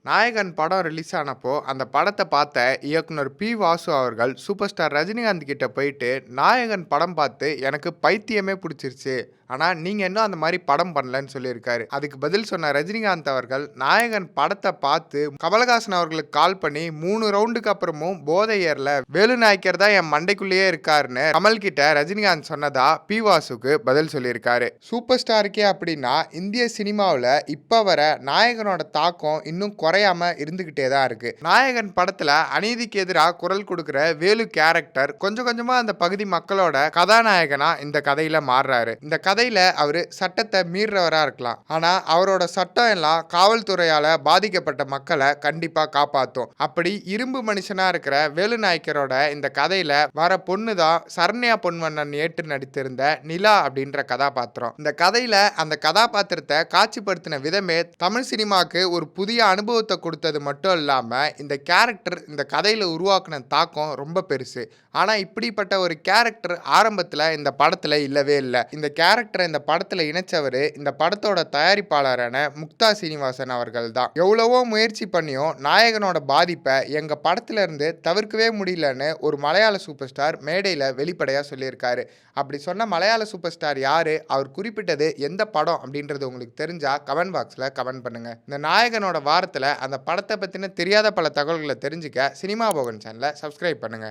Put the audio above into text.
நாயகன் படம் ரிலீஸ் ஆனப்போ அந்த படத்தை பார்த்த இயக்குனர் பி வாசு அவர்கள் சூப்பர் ஸ்டார் ரஜினிகாந்த் கிட்ட போயிட்டு நாயகன் படம் பார்த்து எனக்கு பைத்தியமே பிடிச்சிருச்சு, ஆனால் நீங்கள் இன்னும் அந்த மாதிரி படம் பண்ணலன்னு சொல்லியிருக்காரு. அதுக்கு பதில் சொன்ன ரஜினிகாந்த் அவர்கள் நாயகன் படத்தை பார்த்து கமலஹாசன் அவர்களுக்கு கால் பண்ணி 3 ரவுண்டுக்கு அப்புறமும் போதை ஏறல, வேலு நாயக்கர் தான் என் மண்டைக்குள்ளேயே இருக்காருன்னு கமல் கிட்ட ரஜினிகாந்த் சொன்னதா பி வாசுக்கு பதில் சொல்லியிருக்காரு. சூப்பர் ஸ்டாருக்கே அப்படின்னா இந்திய சினிமாவில் இப்போ வர நாயகனோட தாக்கம் இன்னும் குறையாம இருந்துகிட்டே தான் இருக்கு. நாயகன் படத்துல அநீதிக்கு எதிராக குரல் கொடுக்கிற வேலு கேரக்டர் கொஞ்சம் கொஞ்சமா அந்த பகுதி மக்களோட கதாநாயகனா இந்த கதையில மாறுறாரு. இந்த கதையில அவரு சட்டத்தை மீறவரா இருக்கலாம், ஆனா அவரோட சட்டம் எல்லாம் காவல்துறையால பாதிக்கப்பட்ட மக்களை கண்டிப்பா காப்பாத்தும். அப்படி இரும்பு மனுஷனா இருக்கிற வேலு நாயக்கரோட இந்த கதையில வர பொண்ணு தான் சரண்யா பொன்வண்ணன் ஏற்று நடித்திருந்த நிலா அப்படின்ற கதாபாத்திரம். இந்த கதையில அந்த கதாபாத்திரத்தை காட்சிப்படுத்தின விதமே தமிழ் சினிமாவுக்கு ஒரு புதிய அனுபவத்தை கொடுத்தது மட்டும் இல்லாமல் இந்த கேரக்டர் இந்த கதையில் உருவாக்கின தாக்கம் ரொம்ப பெருசு. ஆனால் இப்படிப்பட்ட ஒரு கேரக்டர் ஆரம்பத்தில் இந்த படத்தில் இல்லவே இல்லை. இந்த கேரக்டரை இந்த படத்தில் இணைச்சவர் இந்த படத்தோட தயாரிப்பாளரான முக்தா சீனிவாசன் அவர்கள் தான். எவ்வளவோ முயற்சி பண்ணியும் நாயகனோட பாதிப்பை எங்கள் படத்துல இருந்து தவிர்க்கவே முடியலன்னு ஒரு மலையாள சூப்பர் ஸ்டார் மேடையில் வெளிப்படையாக சொல்லியிருக்காரு. அப்படி சொன்ன மலையாள சூப்பர் ஸ்டார் யாரு, அவர் குறிப்பிட்டது எந்த படம் அப்படின்றது உங்களுக்கு தெரிஞ்சா கமெண்ட் பாக்ஸில் கமெண்ட் பண்ணுங்க. இந்த நாயகனோட வாரத்தில் அந்த படத்தை பற்றின தெரியாத பல தகவல்களை தெரிஞ்சுக்க சினிமா போகன் சேனலை சப்ஸ்கிரைப் பண்ணுங்க.